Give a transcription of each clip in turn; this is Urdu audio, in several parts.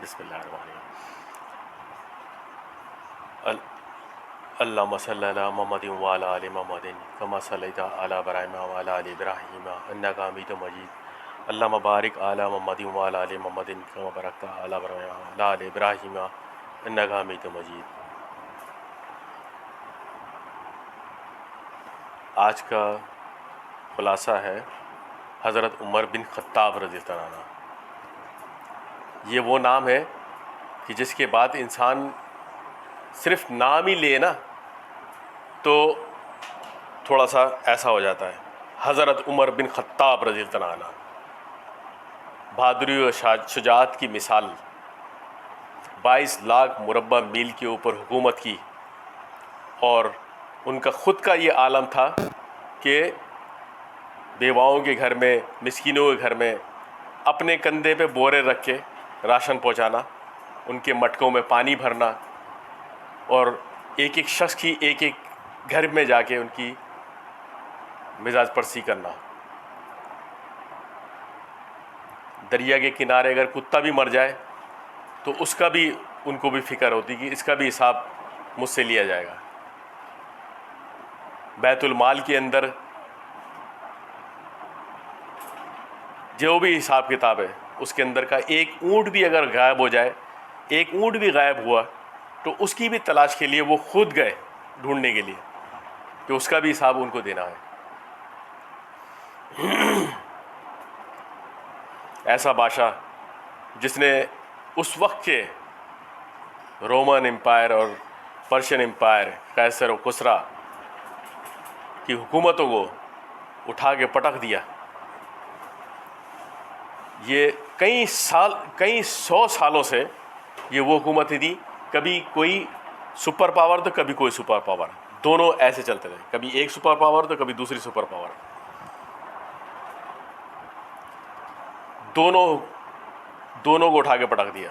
بسم اللہ الرحمن الرحیم اللہم صلی علی محمد وعلی آل محمد کما صلیت علی ابراہیم وعلی آل ابراہیم انک حمید مجید اللہم بارک علی محمد وعلی آل محمد کما بارکت علی ابراہیم وعلی آل ابراہیم انک حمید مجید۔ آج کا خلاصہ ہے حضرت عمر بن خطاب رضی اللہ عنہ۔ یہ وہ نام ہے کہ جس کے بعد انسان صرف نام ہی لے نا تو تھوڑا سا ایسا ہو جاتا ہے۔ حضرت عمر بن خطاب رضی اللہ عنہ، بہادری و شجاعت کی مثال، 22 لاکھ مربع میل کے اوپر حکومت کی، اور ان کا خود کا یہ عالم تھا کہ بیواؤں کے گھر میں، مسکینوں کے گھر میں اپنے کندھے پہ بورے رکھ کے راشن پہنچانا، ان کے مٹکوں میں پانی بھرنا، اور ایک ایک شخص کی ایک ایک گھر میں جا کے ان کی مزاج پرسی کرنا۔ دریا کے کنارے اگر کتا بھی مر جائے تو اس کا بھی ان کو بھی فکر ہوتی کہ اس کا بھی حساب مجھ سے لیا جائے گا۔ بیت المال کے اندر جو بھی حساب کتاب ہے اس کے اندر کا ایک اونٹ بھی اگر غائب ہو جائے، ایک اونٹ بھی غائب ہوا تو اس کی بھی تلاش کے لیے وہ خود گئے ڈھونڈنے کے لیے کہ اس کا بھی حساب ان کو دینا ہے۔ ایسا بادشاہ جس نے اس وقت کے رومن امپائر اور پرشین امپائر، قیصر و کسریٰ کی حکومتوں کو اٹھا کے پٹک دیا۔ یہ کئی سو سالوں سے یہ وہ حکومتیں تھی، کبھی کوئی سپر پاور تو کبھی کوئی سپر پاور، دونوں ایسے چلتے رہے، کبھی ایک سپر پاور تو کبھی دوسری سپر پاور، دونوں کو اٹھا کے پٹک دیا۔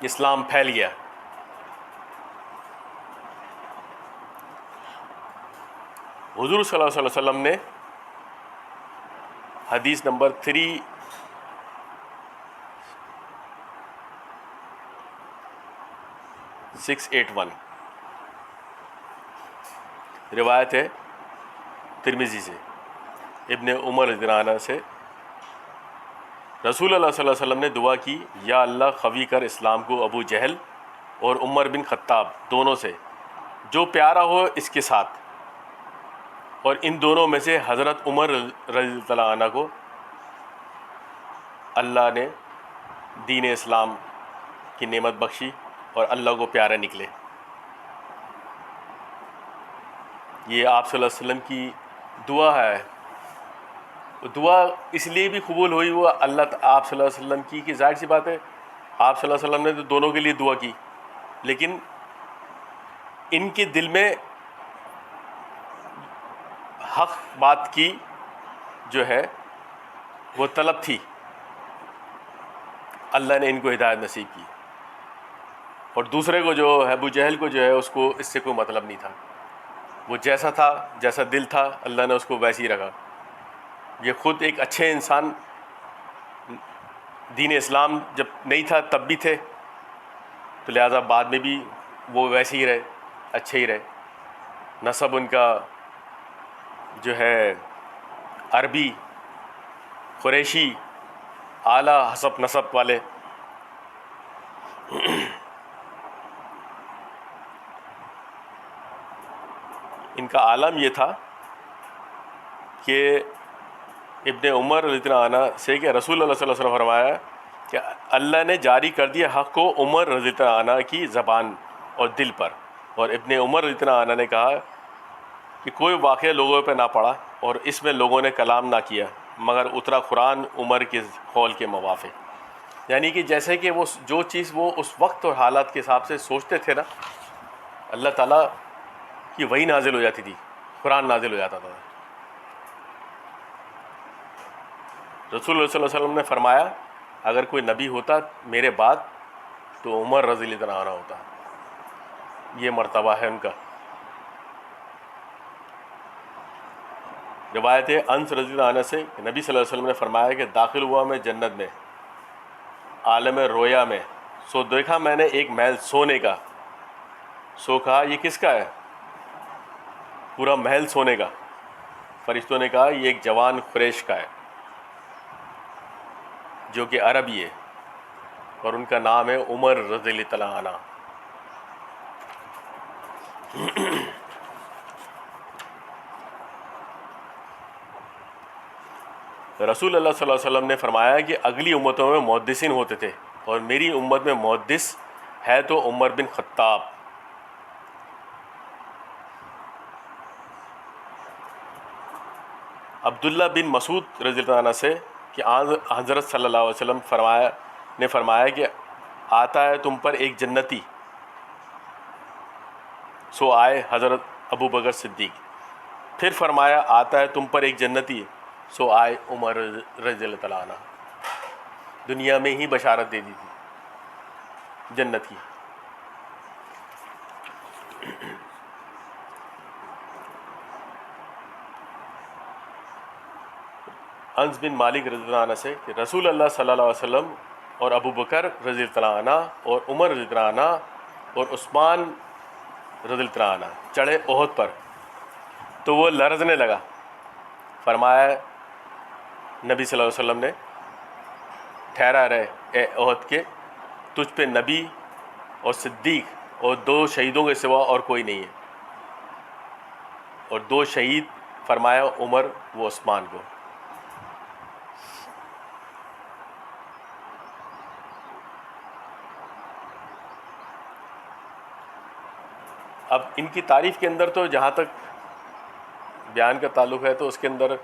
اسلام پھیل گیا۔ حضور صلی اللہ علیہ وسلم نے حدیث نمبر 3681 روایت ہے ترمذی سے، ابن عمر رضی اللہ عنہ سے، رسول اللہ صلی اللہ علیہ وسلم نے دعا کی، یا اللہ قوی کر اسلام کو ابو جہل اور عمر بن خطاب دونوں سے، جو پیارا ہو اس کے ساتھ، اور ان دونوں میں سے حضرت عمر رضی اللہ عنہ کو اللہ نے دین اسلام کی نعمت بخشی اور اللہ کو پیارے نکلے۔ یہ آپ صلی اللہ علیہ وسلم کی دعا ہے۔ دعا اس لیے بھی قبول ہوئی وہ آپ صلی اللہ علیہ وسلم کی کہ ظاہر سی بات ہے آپ صلی اللہ علیہ وسلم نے تو دونوں کے لیے دعا کی، لیکن ان کے دل میں حق بات کی جو ہے وہ طلب تھی، اللہ نے ان کو ہدایت نصیب کی، اور دوسرے کو جو ہے ابو جہل کو جو ہے اس کو اس سے کوئی مطلب نہیں تھا، وہ جیسا تھا، جیسا دل تھا اللہ نے اس کو ویسے ہی رکھا۔ یہ خود ایک اچھے انسان، دین اسلام جب نہیں تھا تب بھی تھے، تو لہٰذا بعد میں بھی وہ ویسے ہی رہے، اچھے ہی رہے۔ نسب ان کا جو ہے عربی، قریشی، اعلیٰ حسب نسب والے۔ ان کا عالم یہ تھا کہ ابن عمر رضی اللہ عنہ سے کہ رسول اللہ صلی اللہ علیہ وسلم فرمایا کہ اللہ نے جاری کر دیا حق کو عمر رضی اللہ عنہ کی زبان اور دل پر، اور ابن عمر رضی اللہ عنہ نے کہا کہ کوئی واقعہ لوگوں پہ نہ پڑا اور اس میں لوگوں نے کلام نہ کیا مگر اترا قرآن عمر کے قول کے موافق۔ یعنی کہ جیسے کہ وہ جو چیز وہ اس وقت اور حالات کے حساب سے سوچتے تھے نا، اللہ تعالیٰ کی وحی نازل ہو جاتی تھی، قرآن نازل ہو جاتا تھا۔ رسول اللہ صلی اللہ علیہ وسلم نے فرمایا اگر کوئی نبی ہوتا میرے بعد تو عمر رضی اللہ عنہ ہوتا۔ یہ مرتبہ ہے ان کا۔ روایت ہے انس رضی اللہ عنہ سے کہ نبی صلی اللہ علیہ وسلم نے فرمایا کہ داخل ہوا میں جنت میں عالم رویا میں، سو دیکھا میں نے ایک محل سونے کا، سو کہا یہ کس کا ہے؟ پورا محل سونے کا۔ فرشتوں نے کہا یہ ایک جوان قریش کا ہے جو کہ عربی ہے، اور ان کا نام ہے عمر رضی اللہ تعالیٰ عنہ۔ رسول اللہ صلی اللہ علیہ وسلم نے فرمایا کہ اگلی امتوں میں محدثین ہوتے تھے، اور میری امت میں محدث ہے تو عمر بن خطاب۔ عبداللہ بن مسعود رضی اللہ عنہ سے کہ حضرت صلی اللہ علیہ وسلم نے فرمایا کہ آتا ہے تم پر ایک جنتی، سو آئے حضرت ابو بکر صدیق۔ پھر فرمایا آتا ہے تم پر ایک جنتی، سو آئے عمر رضی اللہ تعالیٰ عنہ۔ دنیا میں ہی بشارت دے دی تھی جنت کی۔ انس بن مالک رضی اللہ عنہ سے کہ رسول اللہ صلی اللہ علیہ وسلم اور ابو بکر رضی اللہ عنہ اور عمر رضی اللہ عنہ اور عثمان رضی اللہ عنہ چڑھے احد پر، تو وہ لرزنے لگا۔ فرمایا نبی صلی اللہ علیہ وسلم نے ٹھہرا رہے اے احد کے، تجھ پہ نبی اور صدیق اور 2 شہیدوں کے سوا اور کوئی نہیں ہے، اور 2 شہید فرمایا عمر و عثمان کو۔ اب ان کی تعریف کے اندر تو جہاں تک بیان کا تعلق ہے تو اس کے اندر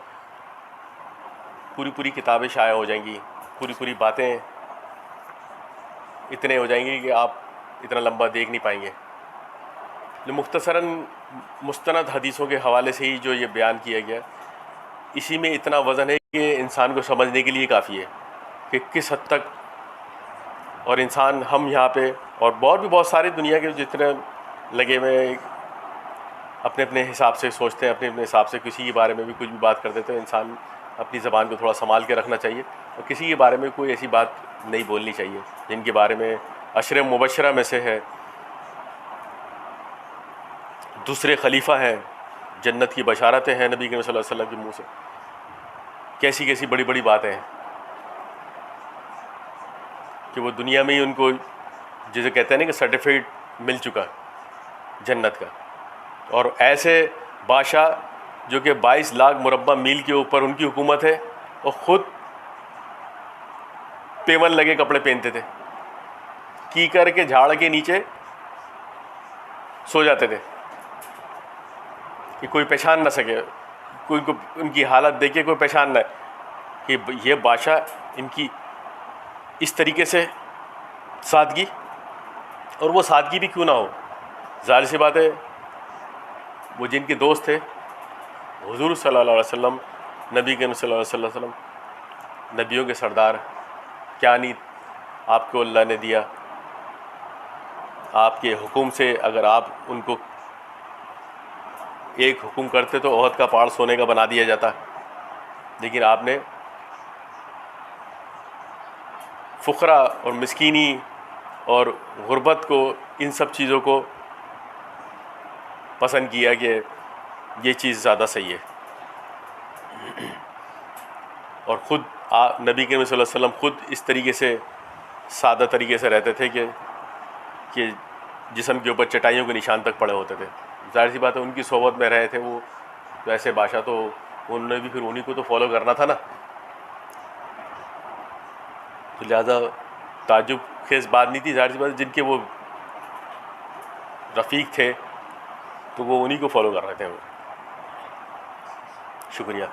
پوری کتابیں شائع ہو جائیں گی، پوری باتیں اتنے ہو جائیں گی کہ آپ اتنا لمبا دیکھ نہیں پائیں گے۔ مختصراً مستند حدیثوں کے حوالے سے ہی جو یہ بیان کیا گیا، اسی میں اتنا وزن ہے کہ انسان کو سمجھنے کے لیے کافی ہے کہ کس حد تک، اور انسان ہم یہاں پہ اور بہت ساری دنیا کے جتنے لگے ہوئے اپنے حساب سے سوچتے ہیں، اپنے حساب سے کسی کے بارے میں بھی کچھ بھی بات کر دیتے ہیں۔ انسان اپنی زبان کو تھوڑا سنبھال کے رکھنا چاہیے، اور کسی کے بارے میں کوئی ایسی بات نہیں بولنی چاہیے جن کے بارے میں عشر مبشرہ میں سے ہے، دوسرے خلیفہ ہیں، جنت کی بشارتیں ہیں نبی کریم صلی اللہ علیہ وسلم کے منہ سے، کیسی بڑی باتیں ہیں کہ وہ دنیا میں ہی ان کو جسے کہتے ہیں نا کہ سرٹیفکیٹ مل چکا جنت کا۔ اور ایسے بادشاہ جو کہ 22 لاکھ مربع میل کے اوپر ان کی حکومت ہے، اور خود پیون لگے کپڑے پہنتے تھے، کیکر کے جھاڑ کے نیچے سو جاتے تھے کہ کوئی پہچان نہ سکے، کوئی کو ان کی حالت دیکھ کے کوئی پہچان نہ، کہ یہ بادشاہ ان کی اس طریقے سے سادگی، اور وہ سادگی بھی کیوں نہ ہو، ظاہر سی بات ہے وہ جن کے دوست تھے حضور صلی اللہ علیہ وسلم، نبی کریم صلی اللہ علیہ وسلم، نبیوں کے سردار، کیا نہیں آپ کو اللہ نے دیا، آپ کے حکم سے اگر آپ ان کو ایک حکم کرتے تو احد کا پہاڑ سونے کا بنا دیا جاتا، لیکن آپ نے فقرا اور مسکینی اور غربت کو، ان سب چیزوں کو پسند کیا کہ یہ چیز زیادہ صحیح ہے۔ اور خود نبی کریم صلی اللہ علیہ وسلم خود اس طریقے سے سادہ طریقے سے رہتے تھے کہ جسم کے اوپر چٹائیوں کے نشان تک پڑے ہوتے تھے۔ ظاہر سی بات ہے ان کی صحبت میں رہے تھے وہ ویسے بادشاہ، تو انہوں نے بھی پھر انہی کو تو فالو کرنا تھا نا، تو لہٰذا تعجب خیز بات نہیں تھی۔ ظاہر سی بات ہے جن کے وہ رفیق تھے تو وہ انہی کو فالو کر رہے تھے وہ۔ شکریہ۔